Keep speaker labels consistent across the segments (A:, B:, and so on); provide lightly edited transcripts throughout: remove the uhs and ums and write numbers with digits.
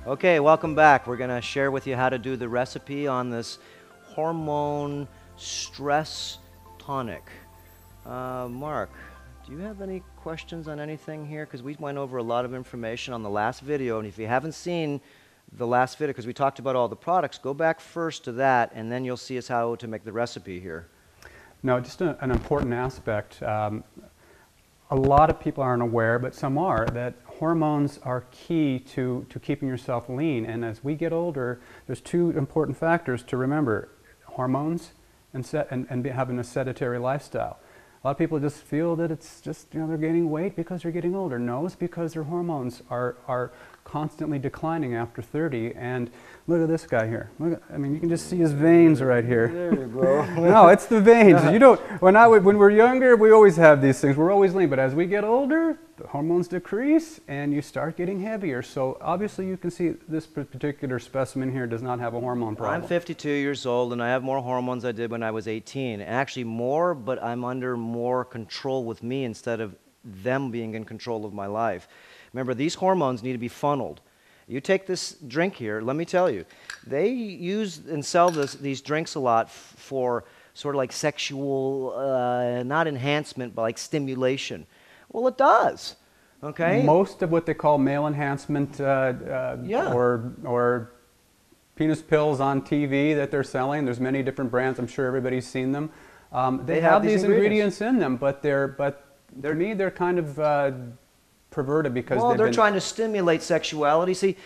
A: Okay, welcome back. We're going to share with you how to do the recipe on this hormone stress tonic. Mark, do you have any questions on anything here? Because we went over a lot of information on the last video, and if you haven't seen the last video, because we talked about all the products, go back first to that, and then you'll see us how to make the recipe here.
B: No, just an important aspect. A lot of people aren't aware, but some are, that hormones are key to keeping yourself lean. And as we get older, there's two important factors to remember: hormones and having a sedentary lifestyle. A lot of people just feel that it's just, they're gaining weight because they're getting older. No, it's because their hormones are constantly declining after 30. And look at this guy here. I mean, you can just see his veins right here.
A: There you go.
B: No, it's the veins. You don't. When we're younger, we always have these things. We're always lean. But as we get older, the hormones decrease, and you start getting heavier. So obviously, you can see this particular specimen here does not have a hormone problem.
A: I'm 52 years old, and I have more hormones than I did when I was 18. And actually more, but I'm under more control with me instead of them being in control of my life. Remember, these hormones need to be funneled. You take this drink here, let me tell you, they use and sell these drinks a lot for sort of like sexual, not enhancement, but like stimulation. Well, it does, okay?
B: Most of what they call male enhancement
A: Yeah.
B: or penis pills on TV that they're selling, there's many different brands, I'm sure everybody's seen them. They have these ingredients in them, but to me, they're kind of perverted because
A: they're trying to stimulate sexuality. See,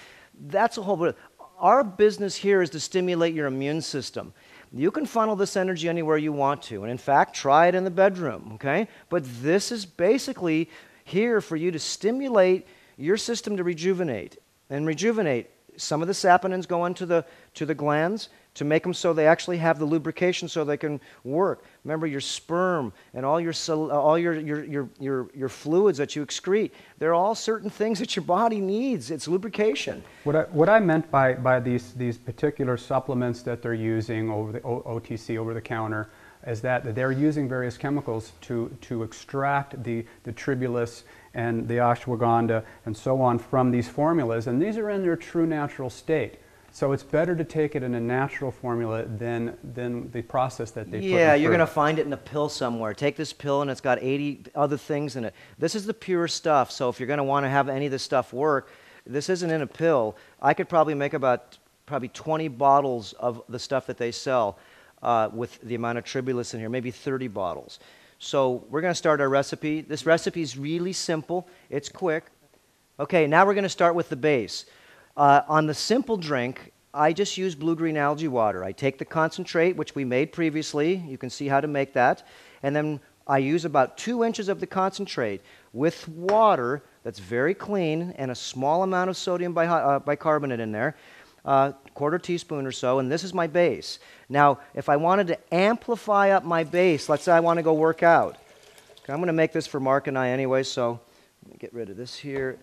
A: that's a whole bit. Our business here is to stimulate your immune system. You can funnel this energy anywhere you want to, and in fact, try it in the bedroom, okay? But this is basically here for you to stimulate your system to rejuvenate. And rejuvenate, some of the saponins go into the glands to make them so they actually have the lubrication so they can work. Remember, your sperm and all your fluids that you excrete, they're all certain things that your body needs. It's lubrication.
B: What I meant by these particular supplements that they're using over the OTC, over the counter, is that they're using various chemicals to extract the Tribulus and the Ashwagandha and so on from these formulas, and these are in their true natural state. So it's better to take it in a natural formula than the process that they put in.
A: Yeah, you're going to find it in a pill somewhere. Take this pill and it's got 80 other things in it. This is the pure stuff, so if you're going to want to have any of this stuff work, this isn't in a pill. I could probably make about 20 bottles of the stuff that they sell with the amount of Tribulus in here, maybe 30 bottles. So we're going to start our recipe. This recipe is really simple. It's quick. Okay, now we're going to start with the base. On the simple drink, I just use blue-green algae water. I take the concentrate, which we made previously. You can see how to make that. And then I use about 2 inches of the concentrate with water that's very clean and a small amount of sodium bicarbonate in there, quarter teaspoon or so, and this is my base. Now, if I wanted to amplify up my base, let's say I want to go work out. Okay, I'm going to make this for Mark and I anyway, so let me get rid of this here.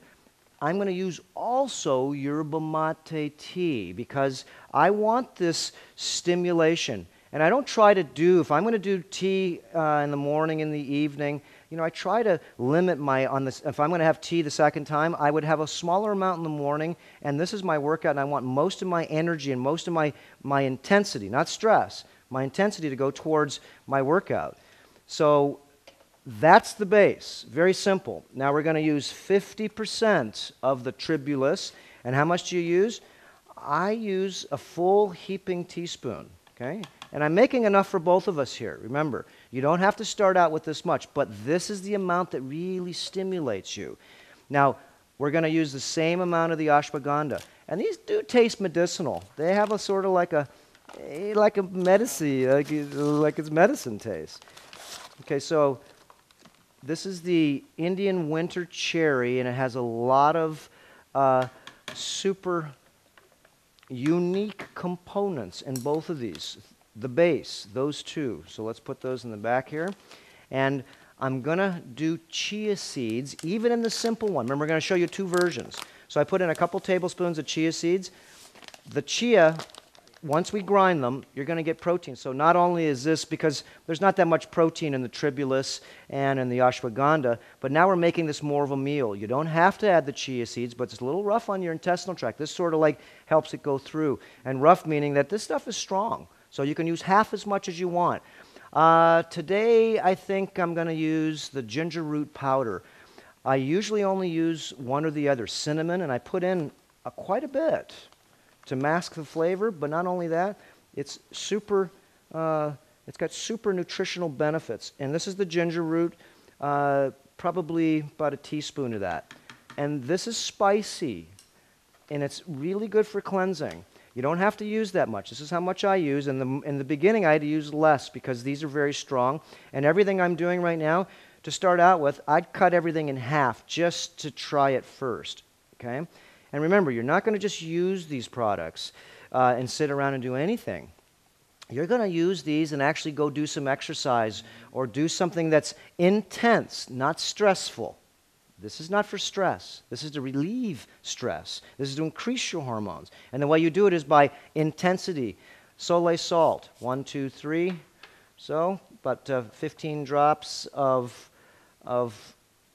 A: I'm going to use also yerba mate tea because I want this stimulation. And I don't try to do, if I'm going to do tea in the morning, in the evening, I try to limit if I'm going to have tea the second time, I would have a smaller amount in the morning, and this is my workout, and I want most of my energy and most of my intensity, not stress, my intensity to go towards my workout. So that's the base. Very simple. Now we're going to use 50% of the Tribulus. And how much do you use? I use a full heaping teaspoon. Okay? And I'm making enough for both of us here. Remember, you don't have to start out with this much, but this is the amount that really stimulates you. Now, we're going to use the same amount of the ashwagandha. And these do taste medicinal. They have a sort of like a medicine, like it's medicine taste. Okay, so this is the Indian winter cherry, and it has a lot of super unique components in both of these. The base, those two. So let's put those in the back here. And I'm going to do chia seeds, even in the simple one. Remember, we're going to show you 2 versions. So I put in a couple tablespoons of chia seeds. The chia once we grind them, you're going to get protein. So not only is this, because there's not that much protein in the Tribulus and in the Ashwagandha, but now we're making this more of a meal. You don't have to add the chia seeds, but it's a little rough on your intestinal tract. This sort of like helps it go through. And rough meaning that this stuff is strong. So you can use half as much as you want. Today, I think I'm going to use the ginger root powder. I usually only use one or the other, cinnamon, and I put in quite a bit to mask the flavor, but not only that, it's got super nutritional benefits. And this is the ginger root, probably about a teaspoon of that. And this is spicy, and it's really good for cleansing. You don't have to use that much. This is how much I use. In the beginning, I had to use less because these are very strong. And everything I'm doing right now, to start out with, I'd cut everything in half just to try it first. Okay? And remember, you're not going to just use these products and sit around and do anything. You're going to use these and actually go do some exercise or do something that's intense, not stressful. This is not for stress. This is to relieve stress. This is to increase your hormones. And the way you do it is by intensity. Sole salt, 1, 2, 3. So, about 15 drops of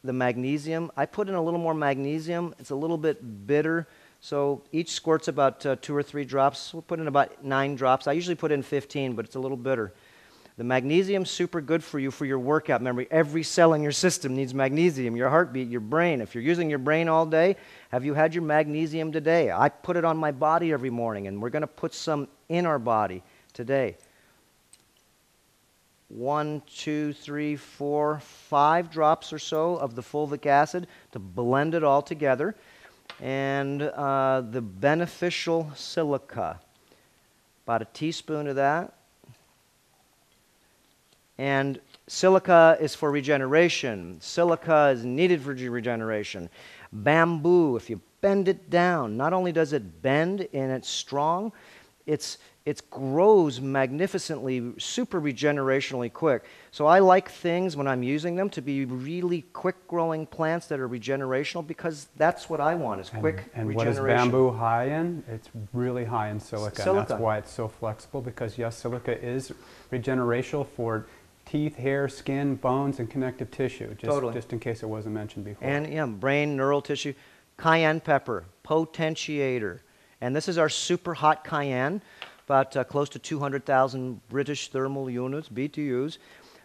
A: the magnesium. I put in a little more magnesium. It's a little bit bitter. So each squirt's about 2 or 3 drops. We'll put in about 9 drops. I usually put in 15, but it's a little bitter. The magnesium's super good for you for your workout memory. Every cell in your system needs magnesium. Your heartbeat, your brain. If you're using your brain all day, have you had your magnesium today? I put it on my body every morning, and we're going to put some in our body today. 1, 2, 3, 4, 5 drops or so of the fulvic acid to blend it all together. And the beneficial silica, about a teaspoon of that. And silica is for regeneration. Silica is needed for regeneration. Bamboo, if you bend it down, not only does it bend and it's strong, it grows magnificently, super regenerationally quick. So I like things when I'm using them to be really quick-growing plants that are regenerational because that's what I want is quick regeneration.
B: And what is bamboo high in? It's really high in silica. And that's why it's so flexible because, yes, silica is regenerational for teeth, hair, skin, bones, and connective tissue, just in case it wasn't mentioned before.
A: And yeah, brain, neural tissue. Cayenne pepper, potentiator. And this is our super hot cayenne, about close to 200,000 British thermal units, BTUs.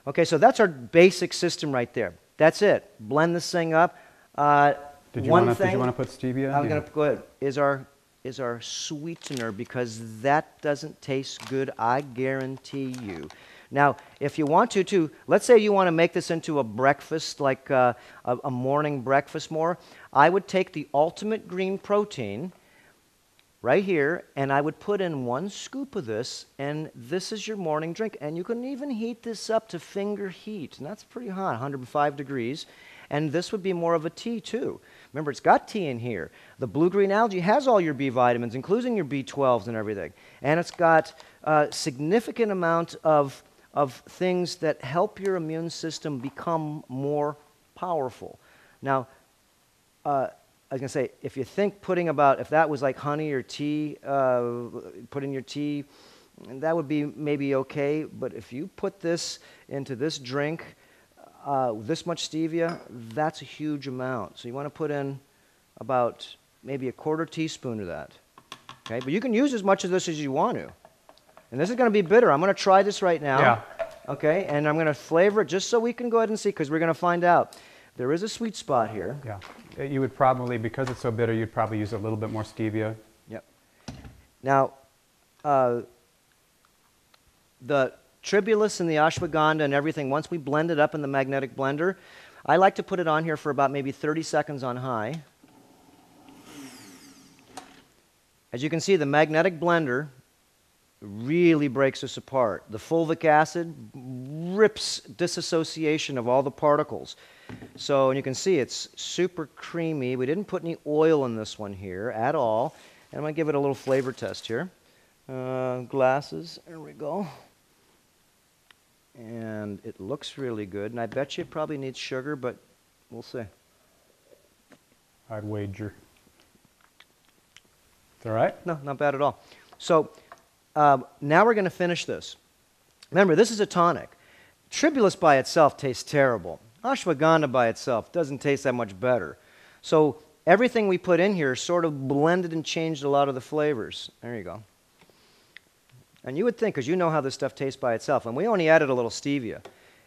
A: Okay, so that's our basic system right there. That's it. Blend this thing up.
B: Did you want to put stevia?
A: I'm going to go ahead. Is our sweetener because that doesn't taste good, I guarantee you. Now, if you want to, let's say you want to make this into a breakfast, like a morning breakfast more, I would take the ultimate green protein right here, and I would put in 1 scoop of this, and this is your morning drink. And you can even heat this up to finger heat, and that's pretty hot, 105 degrees. And this would be more of a tea, too. Remember, it's got tea in here. The blue-green algae has all your B vitamins, including your B12s and everything. And it's got a significant amount of things that help your immune system become more powerful. Now, I was going to say, if you think if that was like honey or tea, put in your tea, that would be maybe okay. But if you put this into this drink, this much stevia, that's a huge amount. So you want to put in about maybe a 1/4 teaspoon of that. Okay, but you can use as much of this as you want to. And this is going to be bitter. I'm going to try this right now.
B: Yeah.
A: Okay, and I'm going to flavor it just so we can go ahead and see, because we're going to find out. There is a sweet spot here.
B: Yeah. You would probably, because it's so bitter, you'd probably use a little bit more stevia.
A: Yep. Now, the Tribulus and the Ashwagandha and everything, once we blend it up in the magnetic blender, I like to put it on here for about maybe 30 seconds on high. As you can see, the magnetic blender really breaks this apart. The fulvic acid rips disassociation of all the particles. So, and you can see it's super creamy. We didn't put any oil in this one here at all. And I'm going to give it a little flavor test here. Glasses, there we go. And it looks really good. And I bet you it probably needs sugar, but we'll see.
B: I'd wager. It's all right?
A: No, not bad at all. So now we're going to finish this. Remember, this is a tonic. Tribulus by itself tastes terrible. Ashwagandha by itself doesn't taste that much better. So everything we put in here sort of blended and changed a lot of the flavors. There you go. And you would think, because you know how this stuff tastes by itself, and we only added a little stevia.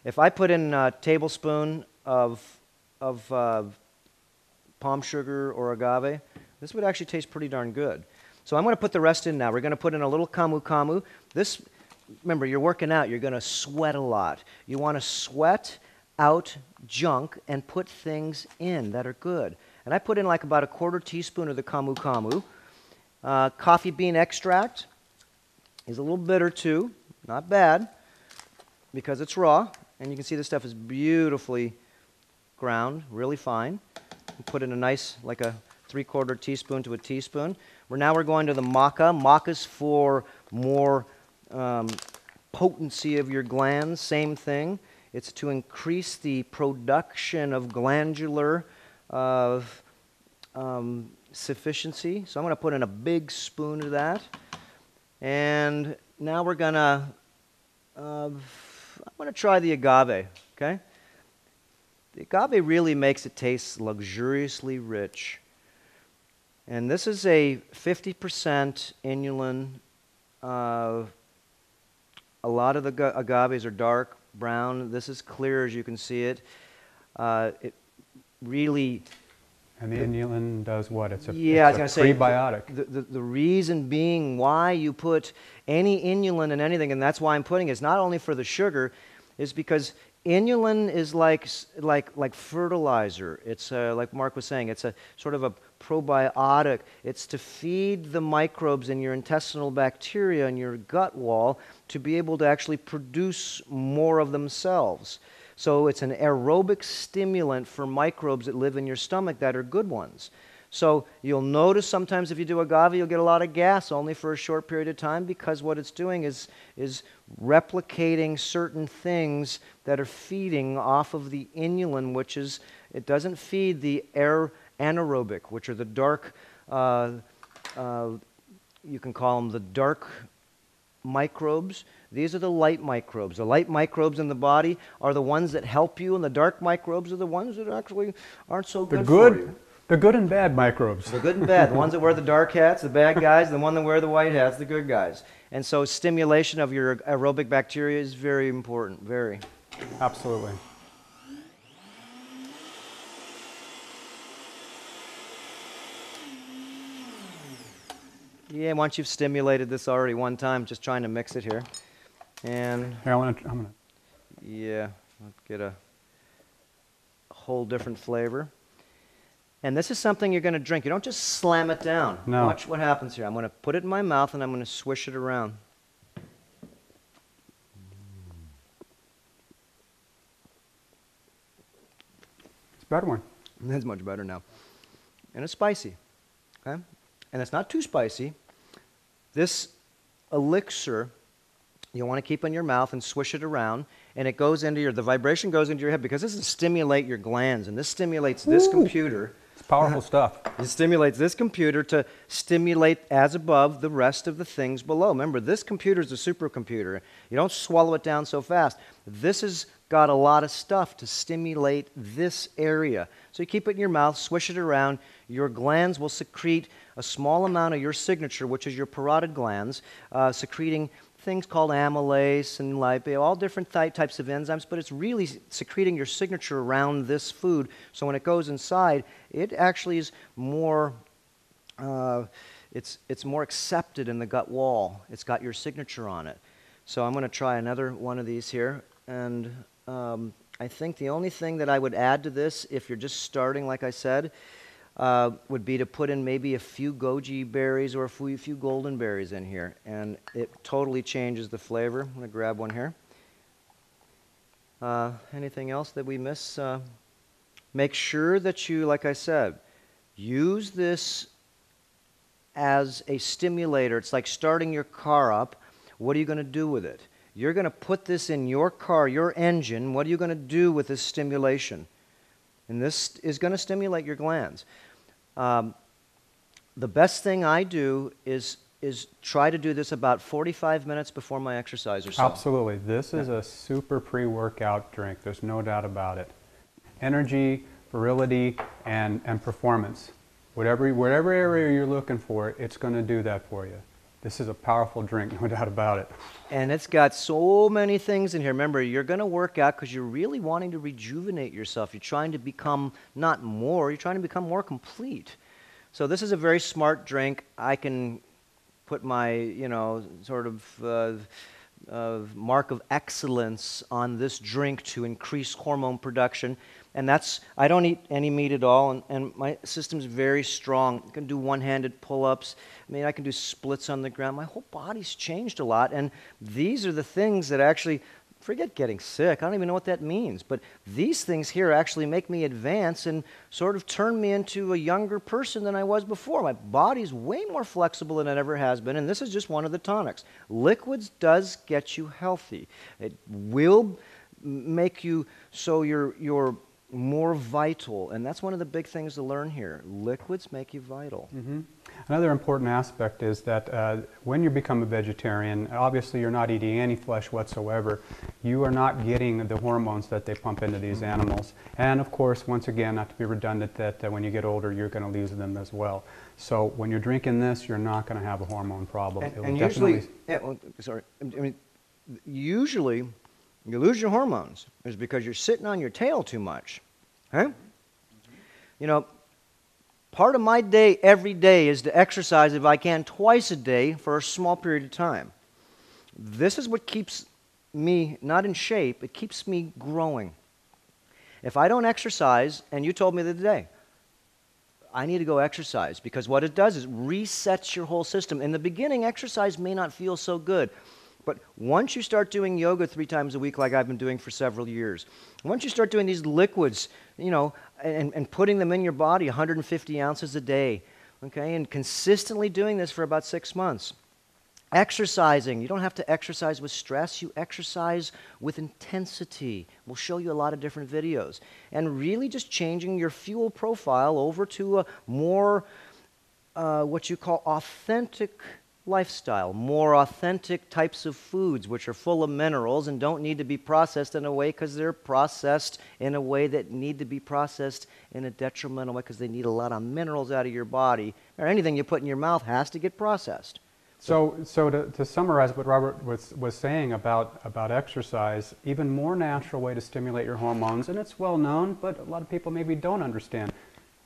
A: If I put in a tablespoon of palm sugar or agave, this would actually taste pretty darn good. So I'm going to put the rest in now. We're going to put in a little Camu Camu. This, remember, you're working out. You're going to sweat a lot. You want to sweat out junk and put things in that are good. And I put in like about a 1/4 teaspoon of the Camu Camu. Coffee bean extract is a little bitter too. Not bad, because it's raw. And you can see this stuff is beautifully ground, really fine. Put in a nice, like a 3/4 teaspoon to a teaspoon. Now we're going to the maca. Maca's for more potency of your glands. Same thing. It's to increase the production of glandular sufficiency. So I'm going to put in a big spoon of that. And now we're going to, I'm going to try the agave, okay? The agave really makes it taste luxuriously rich. And this is a 50% inulin. A lot of the agaves are dark brown. This is clear, as you can see it. It really...
B: And the inulin does what? It's a,
A: yeah,
B: it's a prebiotic.
A: The reason being why you put any inulin in anything, and that's why I'm putting it, is not only for the sugar, is because inulin is like fertilizer. It's like Mark was saying, it's a sort of a probiotic. It's to feed the microbes in your intestinal bacteria and your gut wall to be able to actually produce more of themselves. So it's an aerobic stimulant for microbes that live in your stomach that are good ones. So you'll notice sometimes if you do agave, you'll get a lot of gas only for a short period of time, because what it's doing is replicating certain things that are feeding off of the inulin, which is, it doesn't feed the anaerobic, which are the dark, you can call them the dark microbes. These are the light microbes. The light microbes in the body are the ones that help you, and the dark microbes are the ones that actually aren't so good for you.
B: The good and bad microbes.
A: The good and bad. The ones that wear the dark hats, the bad guys, the one that wear the white hats, the good guys. And so stimulation of your aerobic bacteria is very important, very.
B: Absolutely.
A: Yeah, once you've stimulated this already one time, just trying to mix it here. And
B: here, I'm gonna.
A: Yeah, let's get a whole different flavor. And this is something you're going to drink. You don't just slam it down.
B: No.
A: Watch what happens here. I'm going to put it in my mouth and I'm going to swish it around.
B: It's a better one.
A: That's much better now. And it's spicy. Okay? And it's not too spicy. This elixir, you want to keep in your mouth and swish it around, and it goes into the vibration goes into your head, because this is to stimulate your glands, and this stimulates this computer.
B: It's powerful stuff.
A: It stimulates this computer to stimulate, as above, the rest of the things below. Remember, this computer is a supercomputer. You don't swallow it down so fast. This has got a lot of stuff to stimulate this area. So you keep it in your mouth, swish it around. Your glands will secrete a small amount of your signature, which is your parotid glands, secreting things called amylase and lipase, all different types of enzymes, but it's really secreting your signature around this food. So when it goes inside, it actually is more, it's more accepted in the gut wall. It's got your signature on it. So I'm going to try another one of these here. And I think the only thing that I would add to this, if you're just starting, like I said, would be to put in maybe a few goji berries or a few golden berries in here, and it totally changes the flavor. I'm going to grab one here. Anything else that we miss? Make sure that you, like I said, use this as a stimulator. It's like starting your car up. What are you going to do with it? You're going to put this in your car, your engine. What are you going to do with this stimulation? And this is going to stimulate your glands. The best thing I do is is try to do this about 45 minutes before my exercise or so.
B: Absolutely. This is a super pre-workout drink. There's no doubt about it. Energy, virility, and performance. Whatever area you're looking for, it's going to do that for you. This is a powerful drink, no doubt about it.
A: And it's got so many things in here. Remember, you're going to work out because you're really wanting to rejuvenate yourself. You're trying to become not more, you're trying to become more complete. So this is a very smart drink. I can put my, you know, sort of mark of excellence on this drink to increase hormone production. And that's, I don't eat any meat at all, and my system's very strong. I can do one-handed pull-ups. I mean, I can do splits on the ground. My whole body's changed a lot, and these are the things that actually, forget getting sick, I don't even know what that means, but these things here actually make me advance and sort of turn me into a younger person than I was before. My body's way more flexible than it ever has been, and this is just one of the tonics. Liquids does get you healthy. It will make you so you're more vital, and that's one of the big things to learn here. Liquids make you vital.
B: Mm-hmm. Another important aspect is that when you become a vegetarian, obviously you're not eating any flesh whatsoever. You are not getting the hormones that they pump into these animals. And of course, once again, not to be redundant, that when you get older, you're going to lose them as well. So when you're drinking this, you're not going to have a hormone problem.
A: And usually, usually you lose your hormones is because you're sitting on your tail too much. Huh? You know, part of my day every day is to exercise if I can twice a day for a small period of time. This is what keeps me not in shape, it keeps me growing. If I don't exercise, and you told me the other day, I need to go exercise, because what it does is resets your whole system. In the beginning, exercise may not feel so good. But once you start doing yoga 3 times a week like I've been doing for several years, once you start doing these liquids, you know, and putting them in your body 150 ounces a day, okay, and consistently doing this for about 6 months. Exercising, you don't have to exercise with stress, you exercise with intensity. We'll show you a lot of different videos. And really just changing your fuel profile over to a more, what you call authentic lifestyle, more authentic types of foods which are full of minerals and don't need to be processed in a way because they're processed in a way that need to be processed in a detrimental way because they need a lot of minerals out of your body, or anything you put in your mouth has to get processed.
B: So to summarize what Robert was saying about exercise, even more natural way to stimulate your hormones, and it's well known, but a lot of people maybe don't understand.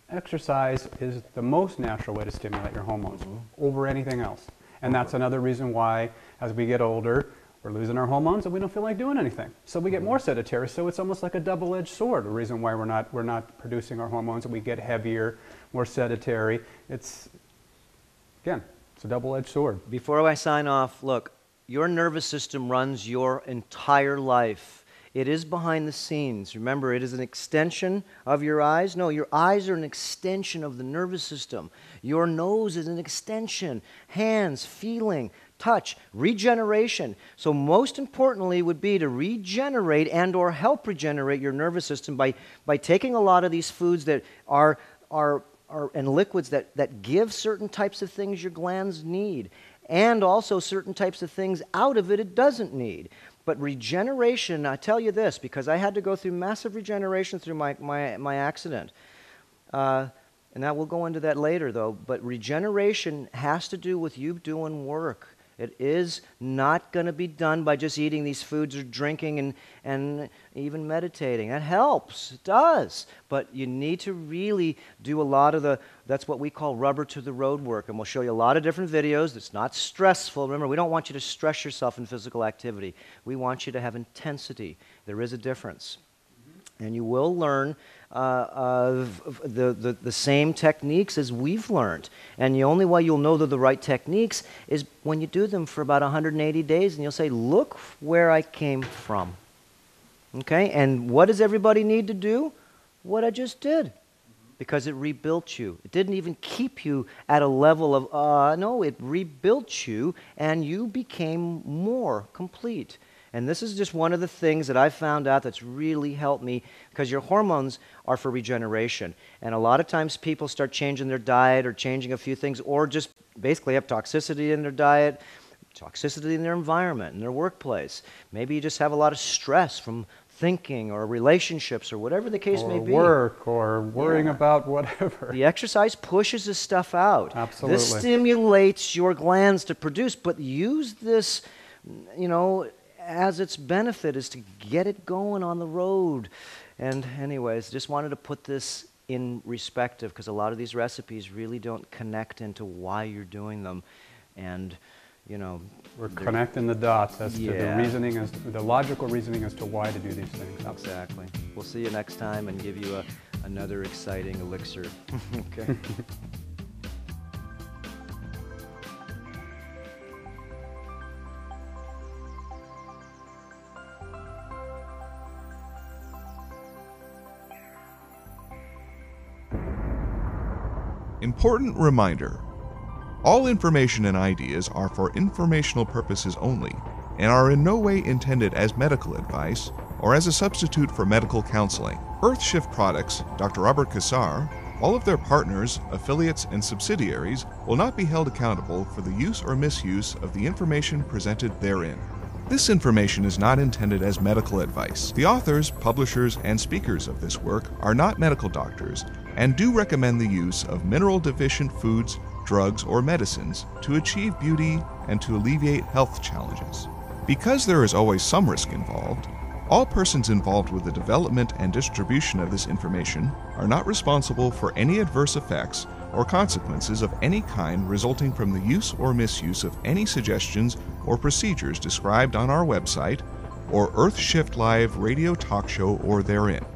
B: Exercise is the most natural way to stimulate your hormones over anything else. And that's another reason why, as we get older, we're losing our hormones and we don't feel like doing anything. So we get more sedentary. So it's almost like a double-edged sword. The reason why we're not producing our hormones and we get heavier, more sedentary. It's, again, it's a double-edged sword.
A: Before I sign off, look, your nervous system runs your entire life. It is behind the scenes. Remember, it is an extension of your eyes. No, your eyes are an extension of the nervous system. Your nose is an extension. Hands, feeling, touch, regeneration. So most importantly would be to regenerate and or help regenerate your nervous system by taking a lot of these foods that are and liquids that give certain types of things your glands need, and also certain types of things out of it doesn't need. But regeneration, I tell you this, because I had to go through massive regeneration through my accident. And I will go into that later, though. But regeneration has to do with you doing work. It is not going to be done by just eating these foods or drinking and even meditating. That helps. It does. But you need to really do a lot of that's what we call rubber to the road work. And we'll show you a lot of different videos. It's not stressful. Remember, we don't want you to stress yourself in physical activity. We want you to have intensity. There is a difference. And you will learn the same techniques as we've learned. And the only way you'll know they're the right techniques is when you do them for about 180 days and you'll say, look where I came from. Okay? And what does everybody need to do? What I just did. Because it rebuilt you. It didn't even keep you at a level of, no, it rebuilt you and you became more complete. And this is just one of the things that I've found out that's really helped me, because your hormones are for regeneration. And a lot of times people start changing their diet or changing a few things, or just basically have toxicity in their diet, toxicity in their environment, in their workplace. Maybe you just have a lot of stress from thinking or relationships or whatever the case may be.
B: Or work, or worrying about whatever.
A: The exercise pushes this stuff out.
B: Absolutely.
A: This stimulates your glands to produce, but use this, you know, as its benefit is to get it going on the road. And anyways, just wanted to put this in perspective, because a lot of these recipes really don't connect into why you're doing them. And, you know,
B: we're connecting the dots as to the reasoning, as the logical reasoning as to why to do these things.
A: Exactly. We'll see you next time and give you another exciting elixir. Okay.
C: Important reminder. All information and ideas are for informational purposes only and are in no way intended as medical advice or as a substitute for medical counseling. Earthshift Products, Dr. Robert Cassar, all of their partners, affiliates, and subsidiaries will not be held accountable for the use or misuse of the information presented therein. This information is not intended as medical advice. The authors, publishers, and speakers of this work are not medical doctors and do recommend the use of mineral-deficient foods, drugs, or medicines to achieve beauty and to alleviate health challenges. Because there is always some risk involved, all persons involved with the development and distribution of this information are not responsible for any adverse effects or consequences of any kind resulting from the use or misuse of any suggestions or procedures described on our website or Earthshift Live radio talk show or therein.